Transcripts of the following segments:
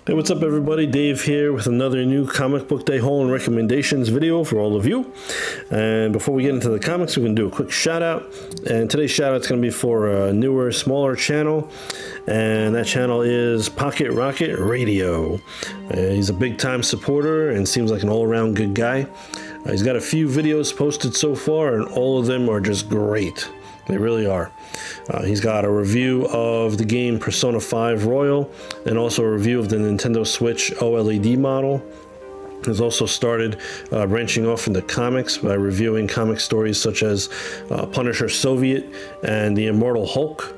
Hey, what's up everybody? Dave here with another new Comic Book Day haul and recommendations video for all of you. And before we get into the comics, we're going to do a quick shout out. And today's shout out is going to be for a newer, smaller channel. And that channel is PocketRocket Radio. He's a big time supporter and seems like an all-around good guy. He's got a few videos posted so far and all of them are just great. They really are. He's got a review of the game Persona 5 Royal and also a review of the Nintendo Switch OLED model. He's also started branching off into comics by reviewing comic stories such as Punisher Soviet and the Immortal Hulk.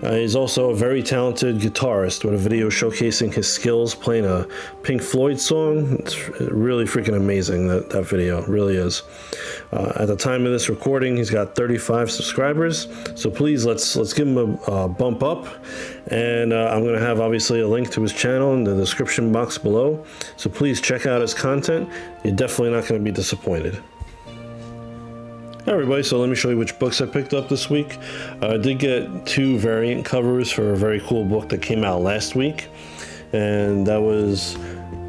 He's also a very talented guitarist with a video showcasing his skills playing a Pink Floyd song. It's really freaking amazing, that video, really is. At the time of this recording, he's got 35 subscribers, so please let's give him a bump up. And I'm going to have obviously a link to his channel in the description box below, so please check out his content. You're definitely not going to be disappointed. Hi everybody, so let me show you which books I picked up this week. I did get two variant covers for a very cool book that came out last week, and that was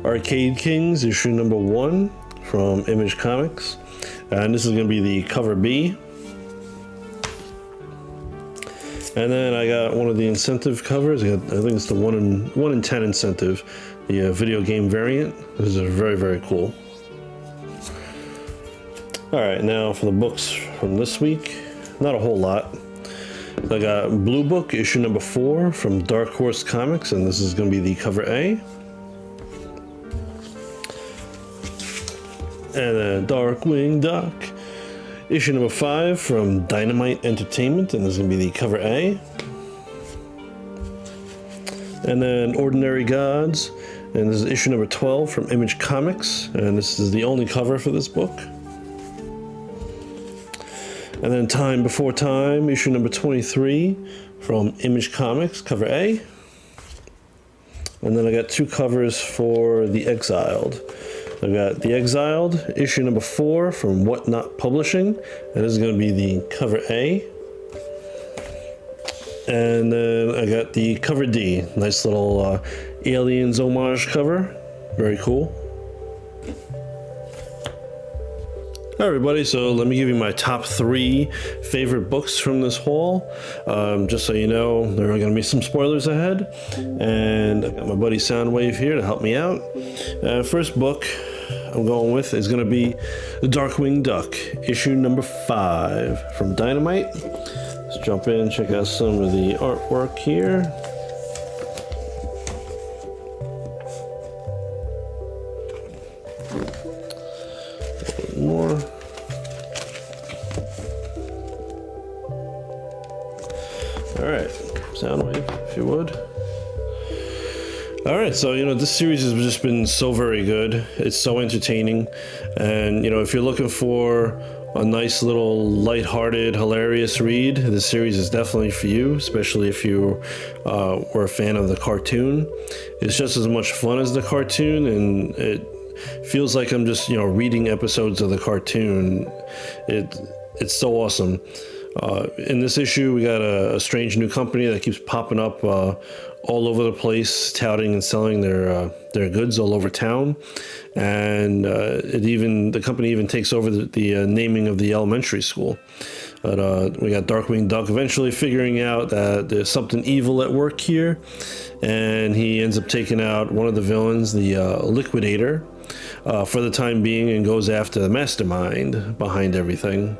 Arcade Kings issue number 1 from Image Comics, and this is going to be the cover B. And then I got one of the incentive covers. I think it's the 1 in 10 incentive, the video game variant. This is very, very cool. Alright, now for the books from this week, not a whole lot. I got Blue Book, issue number 4 from Dark Horse Comics, and this is going to be the cover A. And then Darkwing Duck, issue number 5 from Dynamite Entertainment, and this is going to be the cover A. And then Ordinary Gods, and this is issue number 12 from Image Comics, and this is the only cover for this book. And then Time Before Time, issue number 23 from Image Comics, cover A. And then I got two covers for The Exiled. I got The Exiled, issue number 4 from Whatnot Publishing, and this is going to be the cover A. And then I got the cover D, nice little Aliens homage cover, very cool. Hi everybody, so let me give you my top 3 favorite books from this haul. Just so you know, there are going to be some spoilers ahead, and I got my buddy Soundwave here to help me out. First book I'm going with is going to be The Darkwing Duck, issue number 5 from Dynamite. Let's jump in and check out some of the artwork here. More. Alright, Soundwave, if you would. Alright, so this series has just been so very good. It's so entertaining, and if you're looking for a nice little lighthearted, hilarious read, this series is definitely for you, especially if you were a fan of the cartoon. It's just as much fun as the cartoon, and it feels like I'm just reading episodes of the cartoon. It's so awesome. In this issue, we got a strange new company that keeps popping up all over the place, touting and selling their goods all over town, and the company even takes over the naming of the elementary school. But we got Darkwing Duck eventually figuring out that there's something evil at work here, and he ends up taking out one of the villains, the Liquidator, for the time being, and goes after the mastermind behind everything.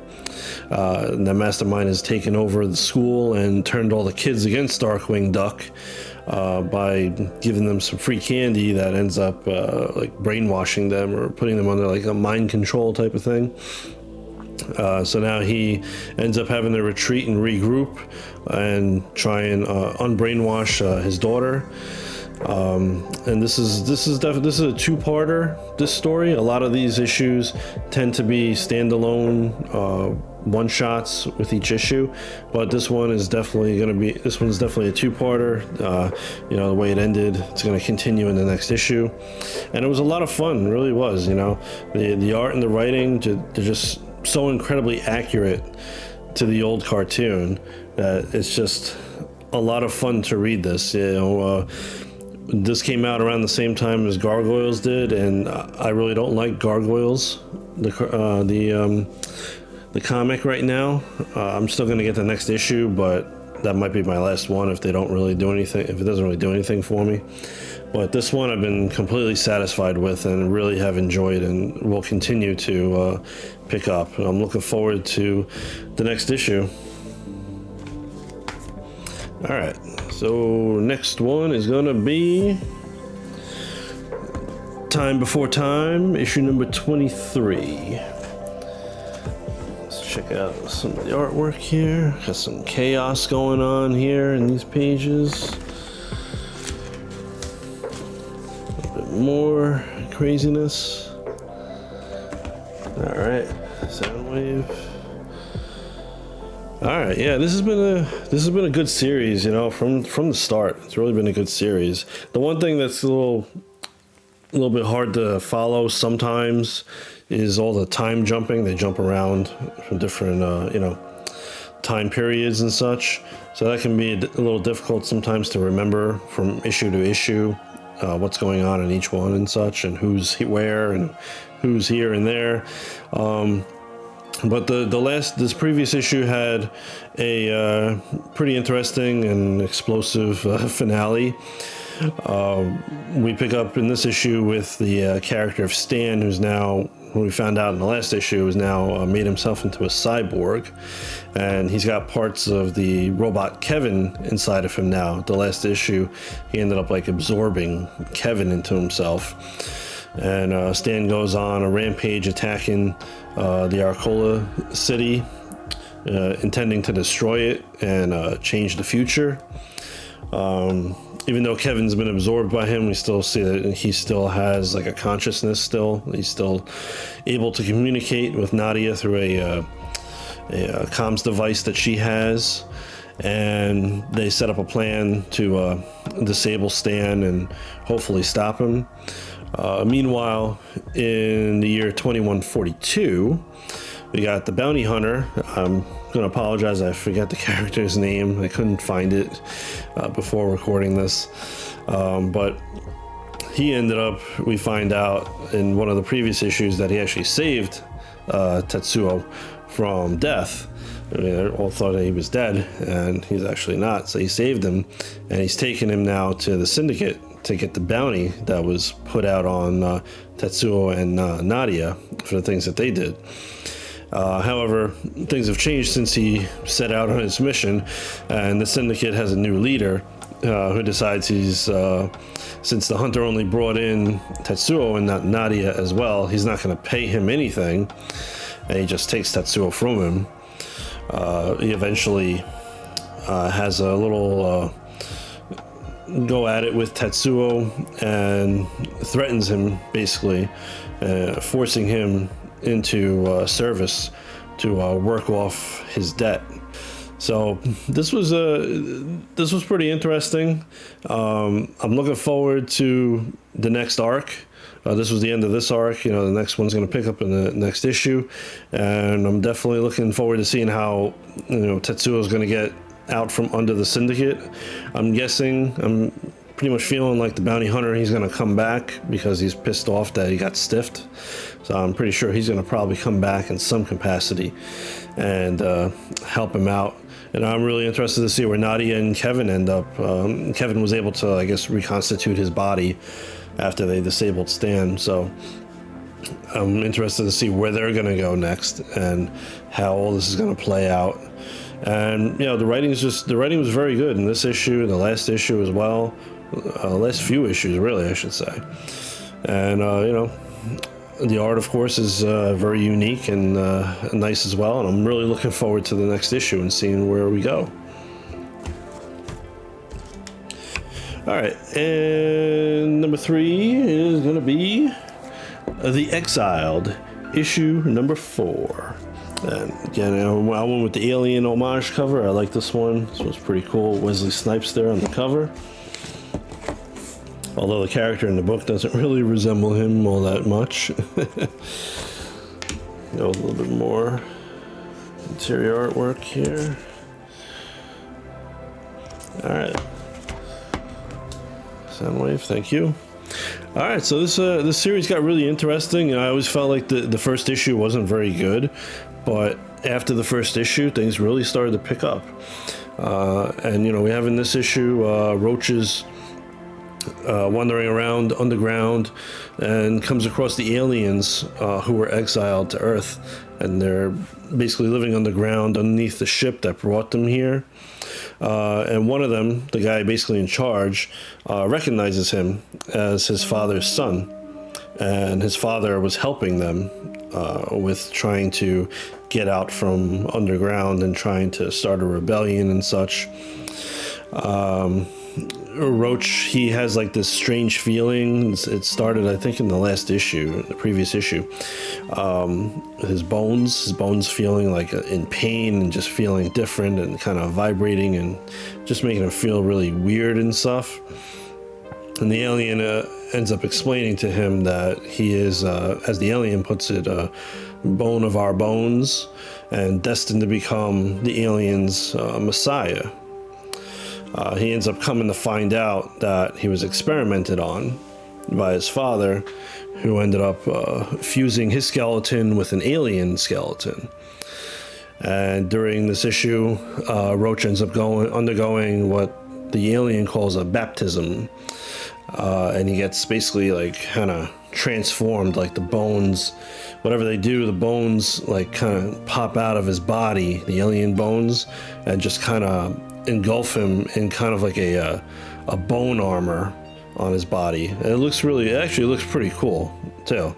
And the mastermind has taken over the school and turned all the kids against Darkwing Duck by giving them some free candy that ends up like brainwashing them or putting them under like a mind control type of thing. So now he ends up having to retreat and regroup and try and unbrainwash his daughter. And this is a two-parter, this story. A lot of these issues tend to be standalone one-shots with each issue, but this one is definitely a two-parter. The way it ended, it's going to continue in the next issue, and it was a lot of fun. It really was. The art and the writing, they're just so incredibly accurate to the old cartoon that it's just a lot of fun to read this. This came out around the same time as Gargoyles did, and I really don't like Gargoyles, the comic right now. I'm still going to get the next issue, but that might be my last one if they don't really do anything, if it doesn't really do anything for me. But this one I've been completely satisfied with and really have enjoyed and will continue to pick up. I'm looking forward to the next issue. All right, so next one is gonna be Time Before Time, issue number 23. Let's check out some of the artwork here. Got some chaos going on here in these pages. A bit more craziness. All right, Soundwave. All right, yeah, this has been a good series, you know, from the start. It's really been a good series. The one thing that's a little bit hard to follow sometimes is all the time jumping. They jump around from different you know, time periods and such. So that can be a little difficult sometimes to remember from issue to issue what's going on in each one and such, and who's where and who's here and there. But this previous issue had a pretty interesting and explosive finale. We pick up in this issue with the character of Stan, who we found out in the last issue, has now made himself into a cyborg, and he's got parts of the robot Kevin inside of him now. The last issue, he ended up like absorbing Kevin into himself. And Stan goes on a rampage attacking the Arcola city, intending to destroy it and change the future. Even though Kevin's been absorbed by him, we still see that he still has like a consciousness still. He's still able to communicate with Nadia through a comms device that she has. And they set up a plan to disable Stan and hopefully stop him. Meanwhile, in the year 2142, we got the bounty hunter. I'm going to apologize, I forget the character's name. I couldn't find it before recording this. But he ended up, we find out in one of the previous issues, that he actually saved Tetsuo from death. I mean, they all thought he was dead, and he's actually not. So he saved him, and he's taken him now to the Syndicate to get the bounty that was put out on Tetsuo and Nadia for the things that they did. However, things have changed since he set out on his mission, and the Syndicate has a new leader who decides since the hunter only brought in Tetsuo and not Nadia as well, he's not going to pay him anything, and he just takes Tetsuo from him. He eventually has a little go at it with Tetsuo and threatens him, basically, forcing him into service to work off his debt. So this was pretty interesting. I'm looking forward to the next arc. This was the end of this arc. You know, the next one's going to pick up in the next issue, and I'm definitely looking forward to seeing how, you know, Tetsuo is going to get out from under the Syndicate. I'm pretty much feeling like the bounty hunter, he's going to come back because he's pissed off that he got stiffed. So I'm pretty sure he's going to probably come back in some capacity and help him out. And I'm really interested to see where Nadia and Kevin end up. Kevin was able to, I guess, reconstitute his body after they disabled Stan. So I'm interested to see where they're going to go next and how all this is going to play out. And, you know, the writing was very good in this issue, the last issue as well. Last few issues, really, I should say. And, you know, the art, of course, is very unique and nice as well. And I'm really looking forward to the next issue and seeing where we go. All right, and number 3 is going to be The Exiled, issue number 4. And again, I went with the Alien homage cover. I like this one. This one's pretty cool. Wesley Snipes there on the cover. Although the character in the book doesn't really resemble him all that much. Go a little bit more interior artwork here. All right. Soundwave, thank you. All right, so this series got really interesting, and I always felt like the first issue wasn't very good, but after the first issue, things really started to pick up. And we have in this issue Roach's wandering around underground and comes across the aliens who were exiled to Earth, and they're basically living underground underneath the ship that brought them here. And one of them, the guy basically in charge, recognizes him as his father's son, and his father was helping them with trying to get out from underground and trying to start a rebellion and such. Roach, he has like this strange feeling. It started, I think, in the last issue, the previous issue. His bones feeling like in pain and just feeling different and kind of vibrating and just making him feel really weird and stuff. And the alien ends up explaining to him that he is, as the alien puts it, a bone of our bones and destined to become the alien's messiah. He ends up coming to find out that he was experimented on by his father, who ended up fusing his skeleton with an alien skeleton. And during this issue, Roach ends up undergoing what the alien calls a baptism. And he gets basically like kind of transformed, like the bones, whatever they do, the bones like kind of pop out of his body, the alien bones, and just kind of engulf him in kind of like a bone armor on his body. And it actually looks pretty cool too.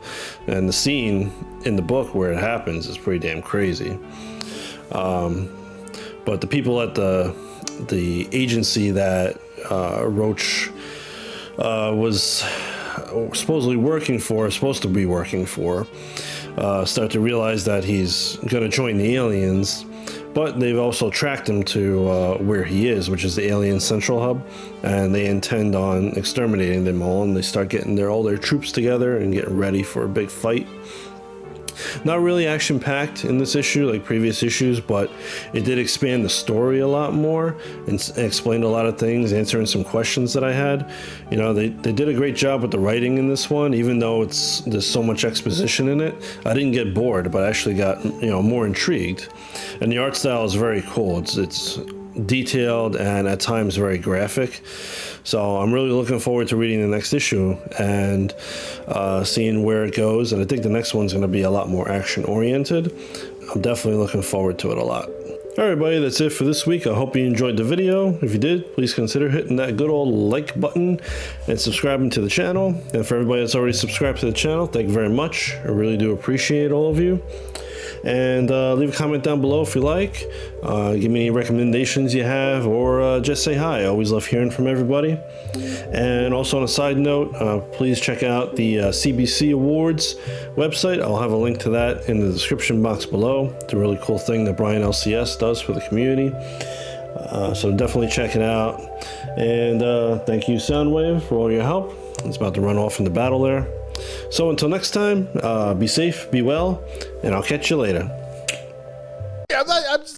And the scene in the book where it happens is pretty damn crazy. But the people at the agency that Roach was supposed to be working for, start to realize that he's going to join the aliens. But they've also tracked him to where he is, which is the alien central hub, and they intend on exterminating them all, and they start getting all their troops together and getting ready for a big fight. Not really action-packed in this issue like previous issues, but it did expand the story a lot more and explained a lot of things, answering some questions that I had. They did a great job with the writing in this one, even though there's so much exposition in it. I didn't get bored, but I actually got more intrigued. And the art style is very cool. It's detailed and at times very graphic. So I'm really looking forward to reading the next issue and seeing where it goes. And I think the next one's going to be a lot more action oriented. I'm definitely looking forward to it a lot. All right, everybody, that's it for this week. I hope you enjoyed the video. If you did, please consider hitting that good old like button and subscribing to the channel. And for everybody that's already subscribed to the channel, thank you very much. I really do appreciate all of you. And leave a comment down below if you like. Give me any recommendations you have, or just say hi. I always love hearing from everybody. And also on a side note, please check out the CBC Awards website. I'll have a link to that in the description box below. It's a really cool thing that Brian LCS does for the community. So definitely check it out. And thank you, Soundwave, for all your help. It's about to run off into battle there. So until next time, be safe, be well, and I'll catch you later. I'm just